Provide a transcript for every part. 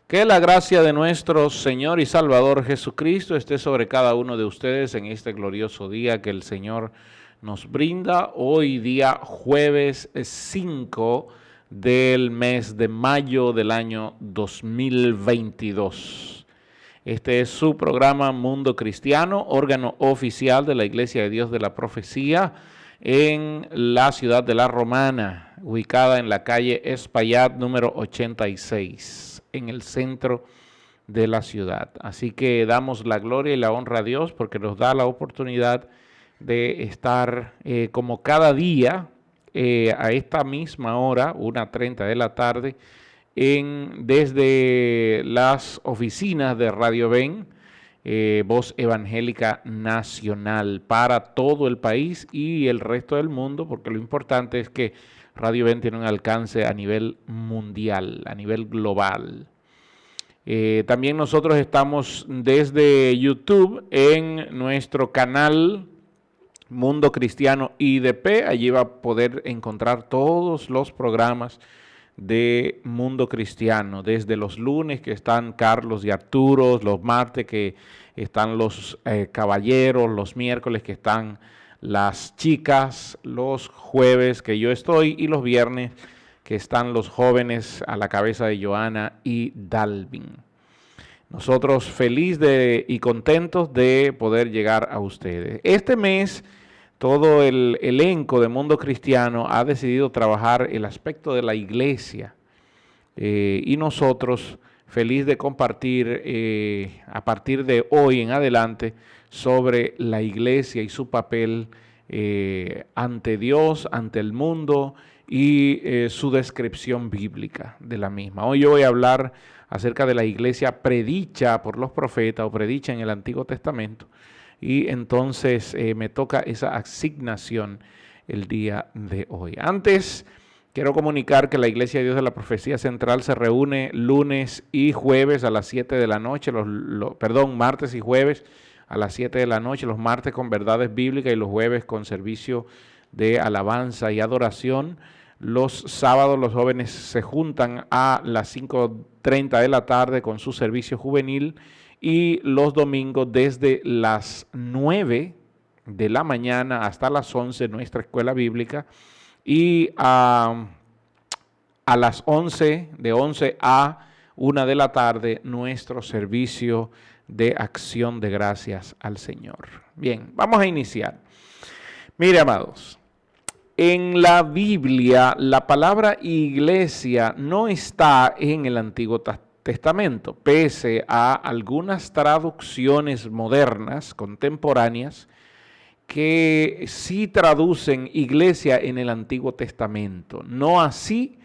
Que la gracia de nuestro Señor y Salvador Jesucristo esté sobre cada uno de ustedes en este glorioso día que el Señor nos brinda. Hoy día jueves 5 del mes de mayo del año 2022. Este es su programa Mundo Cristiano, órgano oficial de la Iglesia de Dios de la Profecía en la ciudad de La Romana, ubicada en la calle Espaillat número 86. En el centro de la ciudad. Así que damos la gloria y la honra a Dios porque nos da la oportunidad de estar como cada día a esta misma hora, 1:30 de la tarde, desde las oficinas de Radio Ben, Voz Evangélica Nacional, para todo el país y el resto del mundo, porque lo importante es que Radio Ben tiene un alcance a nivel mundial, a nivel global. También nosotros estamos desde YouTube en nuestro canal Mundo Cristiano IDP. Allí va a poder encontrar todos los programas de Mundo Cristiano, desde los lunes que están Carlos y Arturo, los martes que están los caballeros, los miércoles que están las chicas, los jueves que yo estoy y los viernes que están los jóvenes a la cabeza de Joana y Dalvin. Nosotros felices y contentos de poder llegar a ustedes. Este mes todo el elenco de Mundo Cristiano ha decidido trabajar el aspecto de la iglesia y nosotros feliz de compartir a partir de hoy en adelante sobre la iglesia y su papel ante Dios, ante el mundo y su descripción bíblica de la misma. Hoy yo voy a hablar acerca de la iglesia predicha por los profetas o predicha en el Antiguo Testamento y entonces me toca esa asignación el día de hoy. Antes quiero comunicar que la Iglesia de Dios de la Profecía Central se reúne lunes y jueves a las 7 de la noche, martes y jueves a las 7 de la noche, los martes con verdades bíblicas y los jueves con servicio de alabanza y adoración. Los sábados los jóvenes se juntan a las 5:30 de la tarde con su servicio juvenil y los domingos desde las 9 de la mañana hasta las 11 nuestra escuela bíblica y a las 11, de 11 a 1 de la tarde nuestro servicio de acción de gracias al Señor. Bien, vamos a iniciar. Mire, amados. En la Biblia, la palabra iglesia no está en el Antiguo Testamento, pese a algunas traducciones modernas, contemporáneas, que sí traducen iglesia en el Antiguo Testamento. No así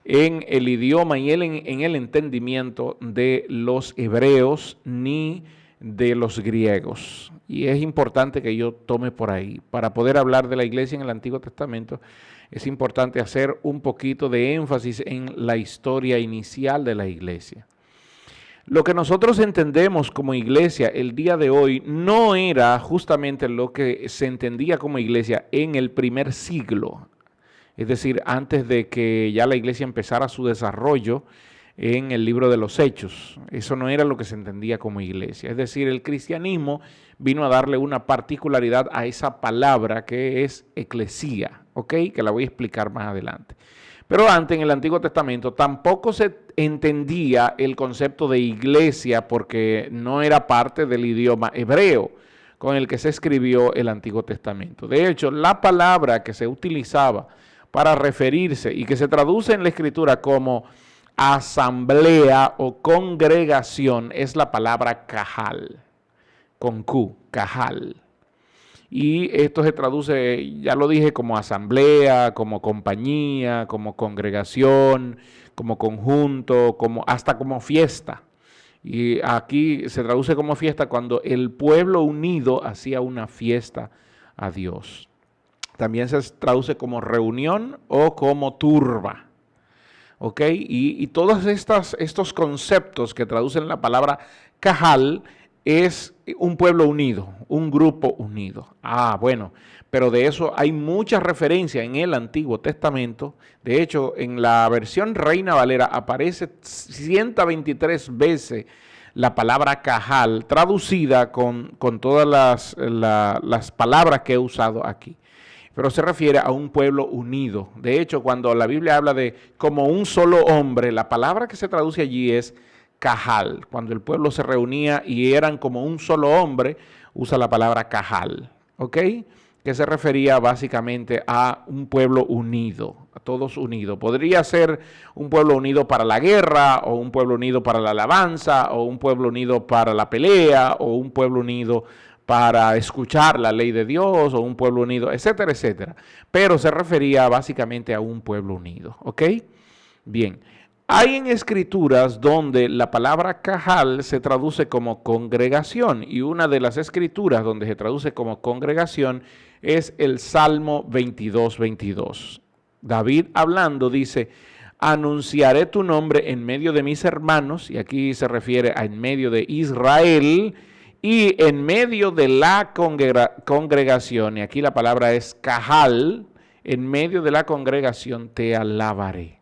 en el idioma y en el entendimiento de los hebreos ni de los griegos. Y es importante que yo tome por ahí. Para poder hablar de la iglesia en el Antiguo Testamento, es importante hacer un poquito de énfasis en la historia inicial de la iglesia. Lo que nosotros entendemos como iglesia el día de hoy no era justamente lo que se entendía como iglesia en el primer siglo. Es decir, antes de que ya la iglesia empezara su desarrollo en el libro de los Hechos. Eso no era lo que se entendía como iglesia. Es decir, el cristianismo vino a darle una particularidad a esa palabra que es eclesía, ¿ok? Que la voy a explicar más adelante. Pero antes, en el Antiguo Testamento, tampoco se entendía el concepto de iglesia porque no era parte del idioma hebreo con el que se escribió el Antiguo Testamento. De hecho, la palabra que se utilizaba para referirse y que se traduce en la Escritura como asamblea o congregación es la palabra cajal, con Q, cajal. Y esto se traduce, ya lo dije, como asamblea, como compañía, como congregación, como conjunto, hasta como fiesta. Y aquí se traduce como fiesta cuando el pueblo unido hacía una fiesta a Dios. También se traduce como reunión o como turba. ¿Ok? Y todos estos conceptos que traducen la palabra cajal es un pueblo unido, un grupo unido. Ah, bueno, pero de eso hay muchas referencias en el Antiguo Testamento. De hecho, en la versión Reina Valera aparece 123 veces la palabra cajal, traducida con todas las palabras que he usado aquí. Pero se refiere a un pueblo unido. De hecho, cuando la Biblia habla de como un solo hombre, la palabra que se traduce allí es cajal. Cuando el pueblo se reunía y eran como un solo hombre, usa la palabra cajal, ¿ok? Que se refería básicamente a un pueblo unido, a todos unidos. Podría ser un pueblo unido para la guerra, o un pueblo unido para la alabanza, o un pueblo unido para la pelea, o un pueblo unido para escuchar la ley de Dios, o un pueblo unido, etcétera, etcétera. Pero se refería básicamente a un pueblo unido, ¿ok? Bien. Hay en escrituras donde la palabra cajal se traduce como congregación, y una de las escrituras donde se traduce como congregación es el Salmo 22:22. David hablando dice: anunciaré tu nombre en medio de mis hermanos, y aquí se refiere a en medio de Israel y en medio de la congregación, y aquí la palabra es cajal, en medio de la congregación te alabaré.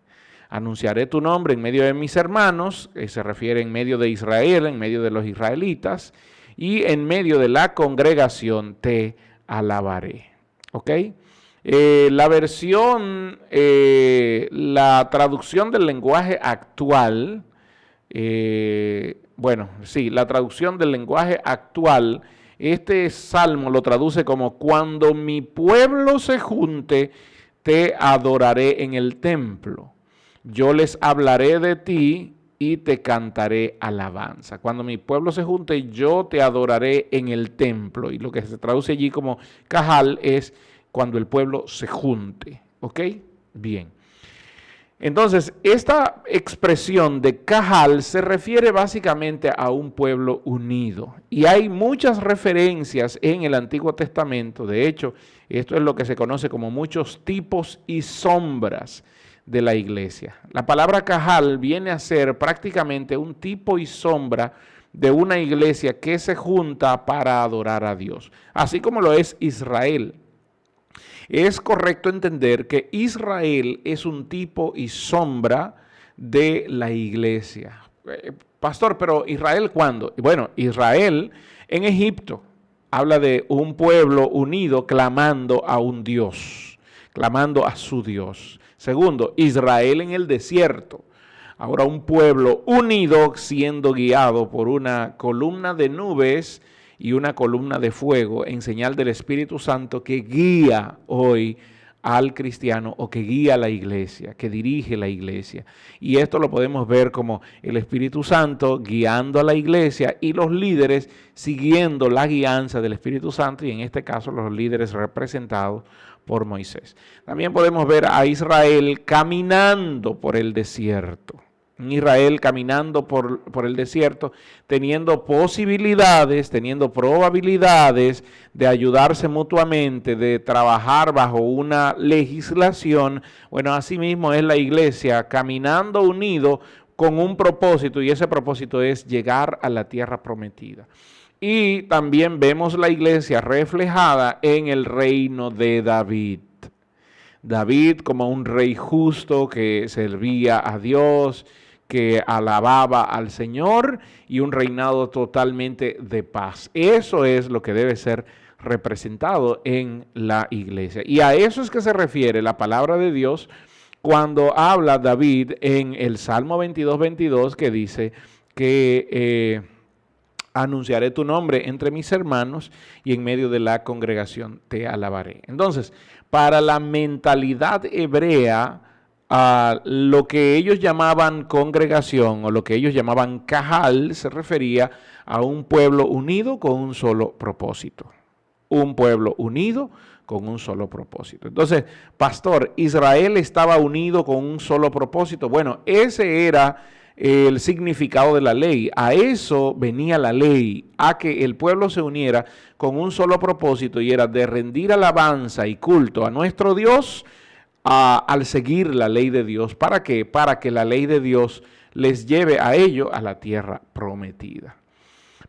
Anunciaré tu nombre en medio de mis hermanos, que se refiere en medio de Israel, en medio de los israelitas, y en medio de la congregación te alabaré. ¿Ok? La traducción del lenguaje actual, la traducción del lenguaje actual, este salmo lo traduce como: cuando mi pueblo se junte, te adoraré en el templo. Yo les hablaré de ti y te cantaré alabanza. Cuando mi pueblo se junte, yo te adoraré en el templo. Y lo que se traduce allí como cajal es cuando el pueblo se junte. ¿Ok? Bien. Entonces, esta expresión de cajal se refiere básicamente a un pueblo unido. Y hay muchas referencias en el Antiguo Testamento. De hecho, esto es lo que se conoce como muchos tipos y sombras de la iglesia. La palabra cajal viene a ser prácticamente un tipo y sombra de una iglesia que se junta para adorar a Dios, así como lo es Israel. Es correcto entender que Israel es un tipo y sombra de la iglesia. Pastor, pero ¿Israel cuándo? Bueno, Israel en Egipto habla de un pueblo unido clamando a un Dios, clamando a su Dios. Segundo, Israel en el desierto. Ahora un pueblo unido siendo guiado por una columna de nubes y una columna de fuego en señal del Espíritu Santo que guía hoy al cristiano, o que guía a la iglesia, que dirige la iglesia. Y esto lo podemos ver como el Espíritu Santo guiando a la iglesia y los líderes siguiendo la guianza del Espíritu Santo, y en este caso los líderes representados por Moisés. También podemos ver a Israel caminando por el desierto. Israel caminando por el desierto, teniendo posibilidades, teniendo probabilidades de ayudarse mutuamente, de trabajar bajo una legislación. Bueno, así mismo es la iglesia caminando unido con un propósito, y ese propósito es llegar a la tierra prometida. Y también vemos la iglesia reflejada en el reino de David. David como un rey justo que servía a Dios, que alababa al Señor, y un reinado totalmente de paz. Eso es lo que debe ser representado en la iglesia. Y a eso es que se refiere la palabra de Dios cuando habla David en el Salmo 22:22, que dice que anunciaré tu nombre entre mis hermanos y en medio de la congregación te alabaré. Entonces, para la mentalidad hebrea, lo que ellos llamaban congregación, o lo que ellos llamaban cajal, se refería a un pueblo unido con un solo propósito. Un pueblo unido con un solo propósito. Entonces, pastor, ¿Israel estaba unido con un solo propósito? Bueno, ese era el significado de la ley. A eso venía la ley, a que el pueblo se uniera con un solo propósito, y era de rendir alabanza y culto a nuestro Dios al seguir la ley de Dios. ¿Para qué? Para que la ley de Dios les lleve a ellos a la tierra prometida.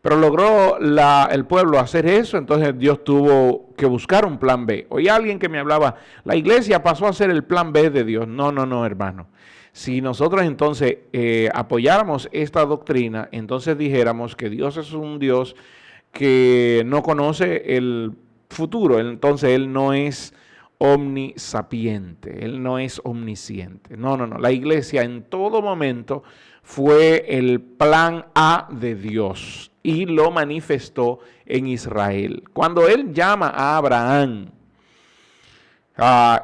Pero logró el pueblo hacer eso, entonces Dios tuvo que buscar un plan B. Oí a alguien que me hablaba, la iglesia pasó a ser el plan B de Dios. No, no, no, hermano. Si nosotros entonces apoyáramos esta doctrina, entonces dijéramos que Dios es un Dios que no conoce el futuro, entonces Él no es omnisapiente, Él no es omnisciente. No, no, no. La iglesia en todo momento fue el plan A de Dios y lo manifestó en Israel. Cuando Él llama a Abraham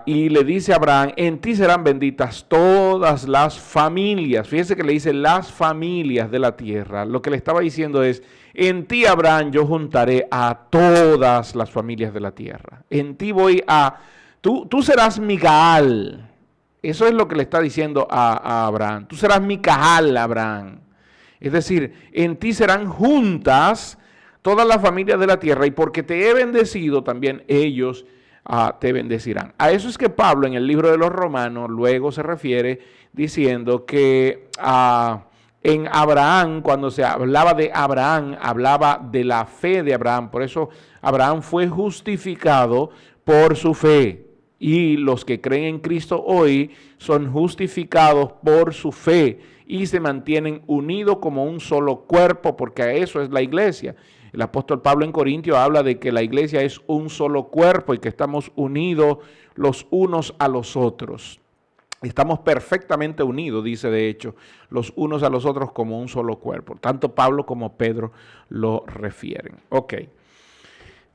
y le dice a Abraham, en ti serán benditas todas las familias. Fíjense que le dice las familias de la tierra. Lo que le estaba diciendo es, en ti, Abraham, yo juntaré a todas las familias de la tierra. En ti voy a... Tú serás mi Gaal. Eso es lo que le está diciendo a Abraham. Tú serás mi Cajal, Abraham. Es decir, en ti serán juntas todas las familias de la tierra y porque te he bendecido, también ellos te bendecirán. A eso es que Pablo en el libro de los Romanos luego se refiere diciendo que en Abraham, cuando se hablaba de Abraham, hablaba de la fe de Abraham. Por eso Abraham fue justificado por su fe. Y los que creen en Cristo hoy son justificados por su fe y se mantienen unidos como un solo cuerpo, porque a eso es la iglesia. El apóstol Pablo en Corintios habla de que la iglesia es un solo cuerpo y que estamos unidos los unos a los otros. Estamos perfectamente unidos, dice de hecho, los unos a los otros como un solo cuerpo. Tanto Pablo como Pedro lo refieren. Ok.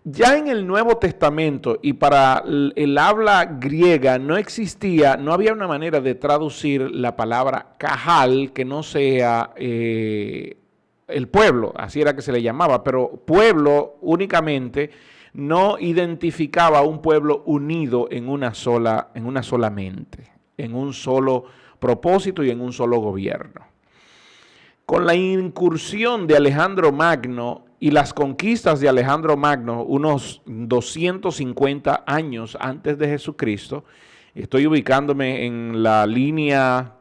Ya en el Nuevo Testamento y para el habla griega no había una manera de traducir la palabra Cajal que no sea el pueblo, así era que se le llamaba, pero pueblo únicamente no identificaba a un pueblo unido en una sola mente, en un solo propósito y en un solo gobierno. Con la incursión de Alejandro Magno y las conquistas de Alejandro Magno, unos 250 años antes de Jesucristo, estoy ubicándome en la línea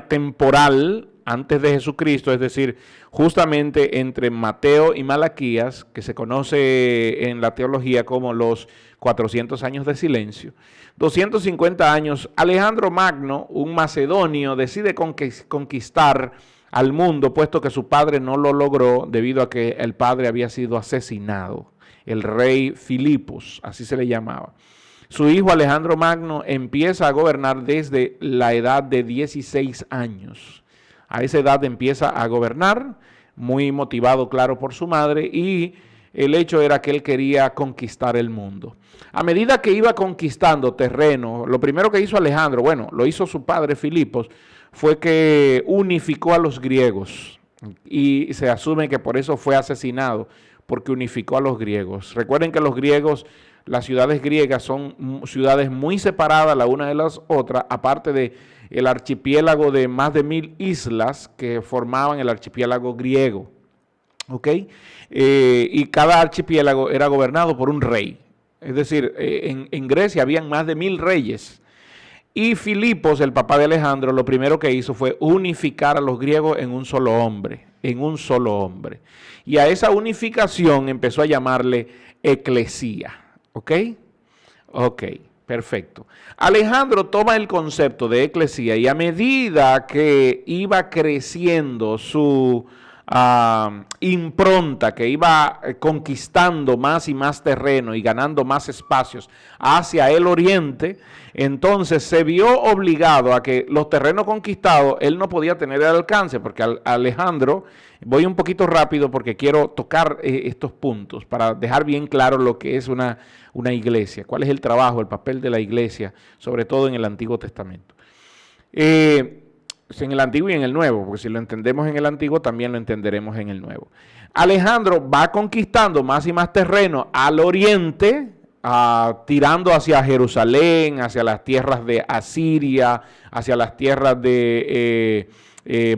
temporal antes de Jesucristo, es decir, justamente entre Mateo y Malaquías, que se conoce en la teología como los 400 años de silencio. 250 años, Alejandro Magno, un macedonio, decide conquistar al mundo, puesto que su padre no lo logró debido a que el padre había sido asesinado, el rey Filipos, así se le llamaba. Su hijo Alejandro Magno empieza a gobernar desde la edad de 16 años. A esa edad empieza a gobernar, muy motivado, claro, por su madre, y el hecho era que él quería conquistar el mundo. A medida que iba conquistando terreno, lo primero que hizo Alejandro, bueno, lo hizo su padre Filipos, fue que unificó a los griegos y se asume que por eso fue asesinado, porque unificó a los griegos. Recuerden que los griegos, las ciudades griegas son ciudades muy separadas la una de las otras, aparte de el archipiélago de más de 1000 islas que formaban el archipiélago griego. ¿Ok? Y cada archipiélago era gobernado por un rey. Es decir, en Grecia habían más de 1000 reyes. Y Filipos, el papá de Alejandro, lo primero que hizo fue unificar a los griegos en un solo hombre, Y a esa unificación empezó a llamarle eclesía. ¿Ok? Ok, perfecto. Alejandro toma el concepto de eclesía y a medida que iba creciendo su impronta, que iba conquistando más y más terreno y ganando más espacios hacia el oriente, entonces se vio obligado a que los terrenos conquistados él no podía tener el alcance, porque Alejandro, voy un poquito rápido porque quiero tocar estos puntos para dejar bien claro lo que es una iglesia, cuál es el trabajo, el papel de la iglesia, sobre todo en el Antiguo Testamento. En el Antiguo y en el Nuevo, porque si lo entendemos en el Antiguo, también lo entenderemos en el Nuevo. Alejandro va conquistando más y más terreno al oriente, tirando hacia Jerusalén, hacia las tierras de Asiria, hacia las tierras de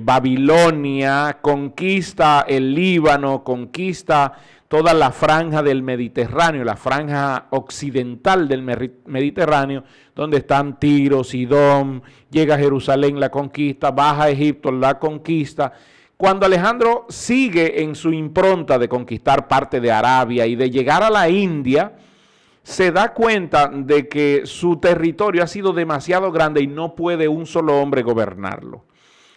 Babilonia, conquista el Líbano, conquista toda la franja del Mediterráneo, la franja occidental del Mediterráneo, donde están Tiro, Sidón, llega a Jerusalén, la conquista, baja a Egipto, la conquista, Cuando Alejandro sigue en su impronta de conquistar parte de Arabia y de llegar a la India, se da cuenta de que su territorio ha sido demasiado grande y no puede un solo hombre gobernarlo.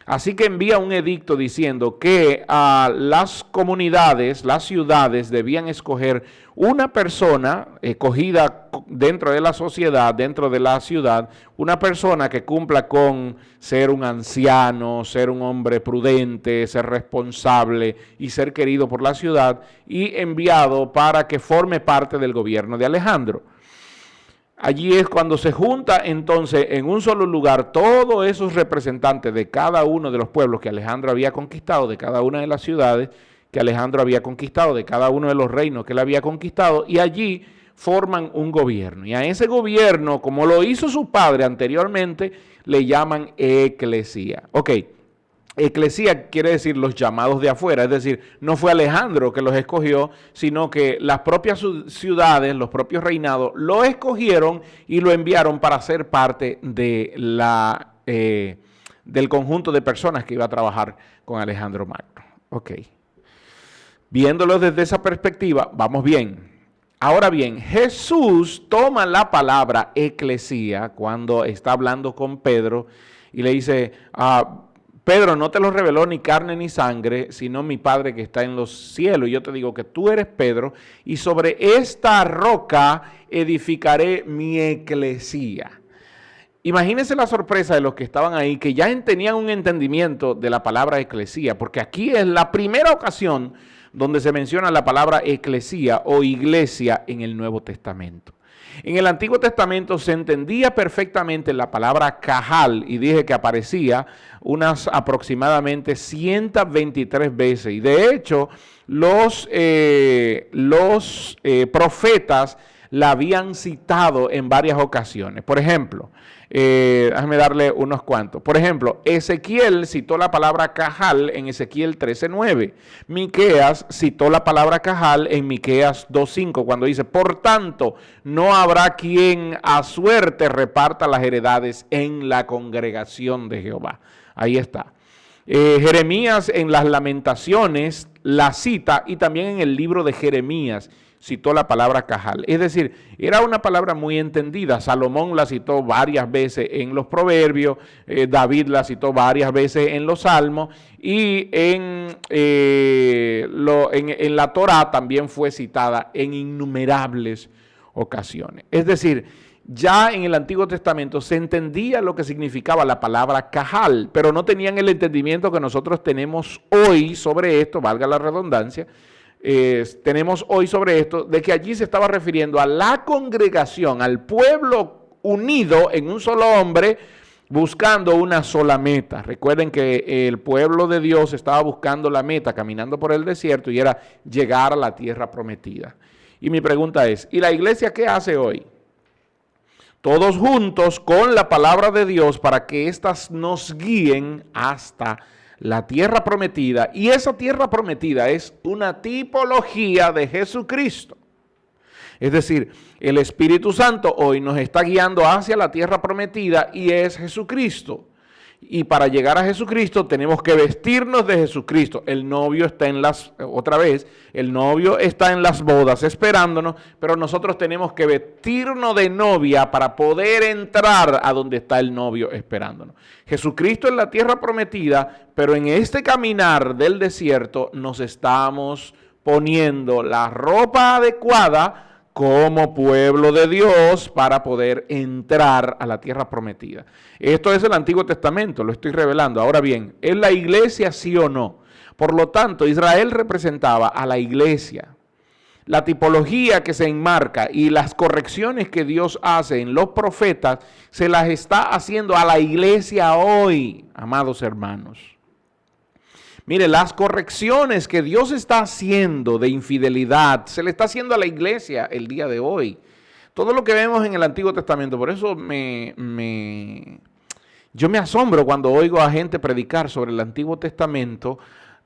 Así que envía un edicto diciendo que a las comunidades, las ciudades, debían escoger una persona escogida dentro de la sociedad, dentro de la ciudad, una persona que cumpla con ser un anciano, ser un hombre prudente, ser responsable y ser querido por la ciudad, y enviado para que forme parte del gobierno de Alejandro. Allí es cuando se junta entonces en un solo lugar todos esos representantes de cada uno de los pueblos que Alejandro había conquistado, de cada una de las ciudades que Alejandro había conquistado, de cada uno de los reinos que él había conquistado, y allí forman un gobierno. Y a ese gobierno, como lo hizo su padre anteriormente, le llaman eclesía. Ok. Eclesía quiere decir los llamados de afuera, es decir, no fue Alejandro que los escogió, sino que las propias ciudades, los propios reinados, lo escogieron y lo enviaron para ser parte de del conjunto de personas que iba a trabajar con Alejandro Magno. Ok. Viéndolo desde esa perspectiva, vamos bien. Ahora bien, Jesús toma la palabra eclesía cuando está hablando con Pedro y le dice, Pedro, no te lo reveló ni carne ni sangre, sino mi Padre que está en los cielos. Y yo te digo que tú eres Pedro, y sobre esta roca edificaré mi eclesía. Imagínense la sorpresa de los que estaban ahí, que ya tenían un entendimiento de la palabra eclesía, porque aquí es la primera ocasión donde se menciona la palabra eclesía o iglesia en el Nuevo Testamento. En el Antiguo Testamento se entendía perfectamente la palabra cajal, y dije que aparecía unas aproximadamente 123 veces. Y de hecho, los profetas la habían citado en varias ocasiones. Por ejemplo, déjame darle unos cuantos. Por ejemplo, Ezequiel citó la palabra cajal en Ezequiel 13:9. Miqueas citó la palabra cajal en Miqueas 2:5, cuando dice, por tanto, no habrá quien a suerte reparta las heredades en la congregación de Jehová. Ahí está. Jeremías en las Lamentaciones la cita, y también en el libro de Jeremías citó la palabra cajal. Es decir, era una palabra muy entendida. Salomón la citó varias veces en los Proverbios, David la citó varias veces en los Salmos, y en la Torá también fue citada en innumerables ocasiones. Es decir, ya en el Antiguo Testamento se entendía lo que significaba la palabra cajal, pero no tenían el entendimiento que nosotros tenemos hoy sobre esto, valga la redundancia. Tenemos hoy sobre esto, de que allí se estaba refiriendo a la congregación, al pueblo unido en un solo hombre, buscando una sola meta. Recuerden que el pueblo de Dios estaba buscando la meta, caminando por el desierto, y era llegar a la tierra prometida. Y mi pregunta es, ¿y la iglesia qué hace hoy? Todos juntos con la palabra de Dios para que éstas nos guíen hasta la tierra prometida, y esa tierra prometida es una tipología de Jesucristo. Es decir, el Espíritu Santo hoy nos está guiando hacia la tierra prometida, y es Jesucristo. Y para llegar a Jesucristo tenemos que vestirnos de Jesucristo. El novio está el novio está en las bodas esperándonos, pero nosotros tenemos que vestirnos de novia para poder entrar a donde está el novio esperándonos. Jesucristo es la tierra prometida, pero en este caminar del desierto nos estamos poniendo la ropa adecuada como pueblo de Dios para poder entrar a la tierra prometida. Esto es el Antiguo Testamento, lo estoy revelando. Ahora bien, ¿es la iglesia sí o no? Por lo tanto, Israel representaba a la iglesia. La tipología que se enmarca y las correcciones que Dios hace en los profetas se las está haciendo a la iglesia hoy, amados hermanos. Mire, las correcciones que Dios está haciendo de infidelidad, se le está haciendo a la iglesia el día de hoy. Todo lo que vemos en el Antiguo Testamento, por eso yo me asombro cuando oigo a gente predicar sobre el Antiguo Testamento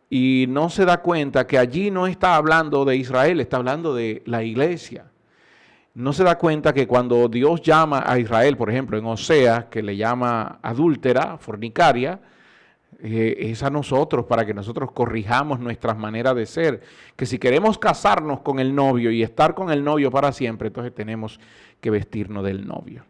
y no se da cuenta que allí no está hablando de Israel, está hablando de la iglesia. No se da cuenta que cuando Dios llama a Israel, por ejemplo, en Oseas, que le llama adúltera, fornicaria, es a nosotros para que nosotros corrijamos nuestras maneras de ser. Que si queremos casarnos con el novio y estar con el novio para siempre, entonces tenemos que vestirnos del novio.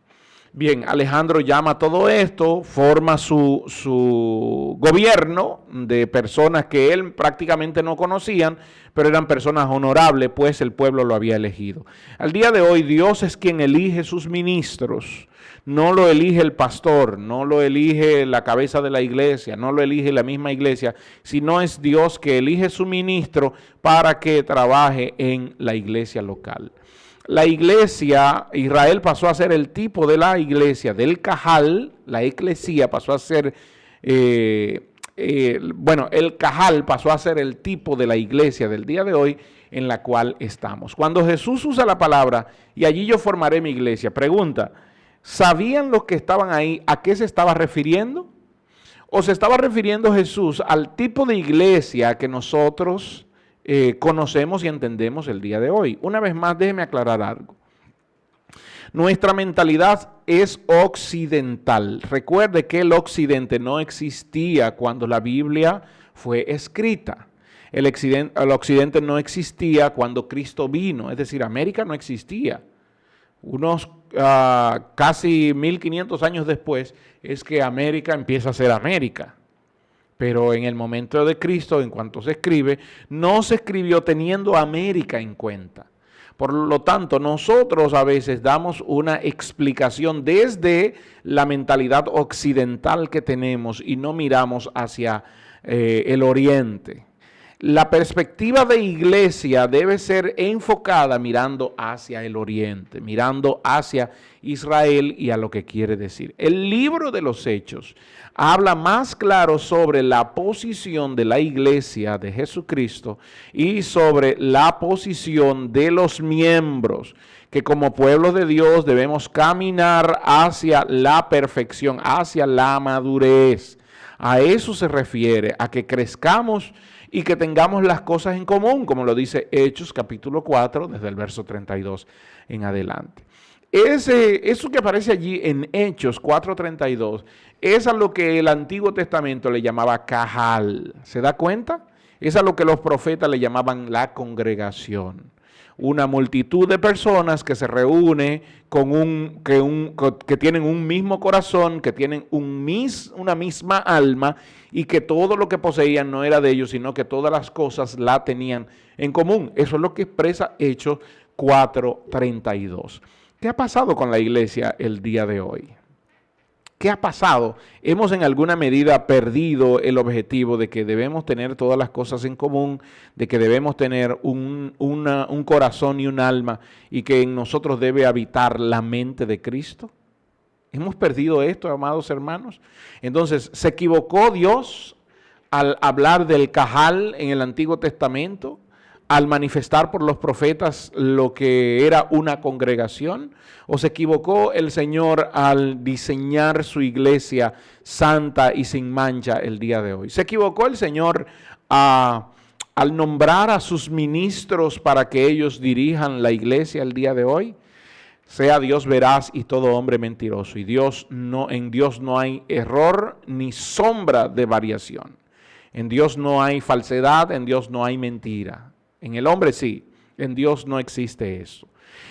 Bien, Alejandro llama todo esto, forma su gobierno de personas que él prácticamente no conocían, pero eran personas honorables, pues el pueblo lo había elegido. Al día de hoy, Dios es quien elige sus ministros. No lo elige el pastor, no lo elige la cabeza de la iglesia, no lo elige la misma iglesia, sino es Dios que elige su ministro para que trabaje en la iglesia local. La iglesia, Israel pasó a ser el tipo de la iglesia, del Cajal, la eclesía pasó a ser, el Cajal pasó a ser el tipo de la iglesia del día de hoy en la cual estamos. Cuando Jesús usa la palabra, y allí yo formaré mi iglesia, pregunta, ¿sabían los que estaban ahí a qué se estaba refiriendo? ¿O se estaba refiriendo Jesús al tipo de iglesia que nosotros conocemos y entendemos el día de hoy? Una vez más, déjeme aclarar algo. Nuestra mentalidad es occidental. Recuerde que el occidente no existía cuando la Biblia fue escrita. El occidente no existía cuando Cristo vino, es decir, América no existía. Unos casi 1500 años después es que América empieza a ser América. Pero en el momento de Cristo, en cuanto se escribe, no se escribió teniendo América en cuenta. Por lo tanto, nosotros a veces damos una explicación desde la mentalidad occidental que tenemos y no miramos hacia el oriente. La perspectiva de iglesia debe ser enfocada mirando hacia el oriente, mirando hacia Israel y a lo que quiere decir. El libro de los Hechos habla más claro sobre la posición de la iglesia de Jesucristo y sobre la posición de los miembros, que como pueblo de Dios debemos caminar hacia la perfección, hacia la madurez. A eso se refiere, a que crezcamos y que tengamos las cosas en común, como lo dice Hechos capítulo 4, desde el verso 32 en adelante. Eso que aparece allí en Hechos 4:32 es a lo que el Antiguo Testamento le llamaba Cajal. ¿Se da cuenta? Es a lo que los profetas le llamaban la congregación. Una multitud de personas que se reúne que tienen un mismo corazón, que tienen una misma alma y que todo lo que poseían no era de ellos, sino que todas las cosas la tenían en común. Eso es lo que expresa Hechos 4:32. ¿Qué ha pasado con la iglesia el día de hoy? ¿Qué ha pasado? Hemos en alguna medida perdido el objetivo de que debemos tener todas las cosas en común, de que debemos tener un corazón y un alma y que en nosotros debe habitar la mente de Cristo. ¿Hemos perdido esto, amados hermanos? Entonces, ¿se equivocó Dios al hablar del Cajal en el Antiguo Testamento? Al manifestar por los profetas lo que era una congregación? ¿O se equivocó el Señor al diseñar su iglesia santa y sin mancha el día de hoy? ¿Se equivocó el Señor al nombrar a sus ministros para que ellos dirijan la iglesia el día de hoy? Sea Dios veraz y todo hombre mentiroso. Y en Dios no hay error ni sombra de variación. En Dios no hay falsedad, en Dios no hay mentira. En el hombre sí, en Dios no existe eso.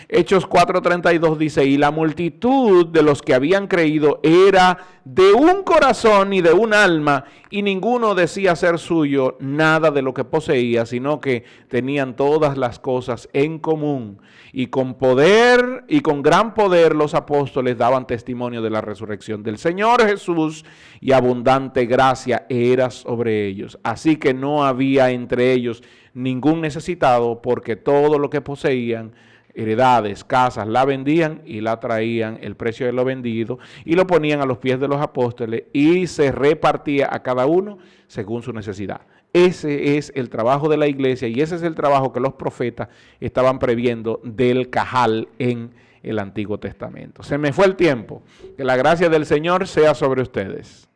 Hechos 4:32 dice, y la multitud de los que habían creído era de un corazón y de un alma, y ninguno decía ser suyo nada de lo que poseía, sino que tenían todas las cosas en común. Y con poder y con gran poder los apóstoles daban testimonio de la resurrección del Señor Jesús, y abundante gracia era sobre ellos. Así que no había entre ellos ningún necesitado, porque todo lo que poseían, heredades, casas, la vendían y la traían, el precio de lo vendido, y lo ponían a los pies de los apóstoles y se repartía a cada uno según su necesidad. Ese es el trabajo de la iglesia y ese es el trabajo que los profetas estaban previendo del Cajal en el Antiguo Testamento. Se me fue el tiempo. Que la gracia del Señor sea sobre ustedes.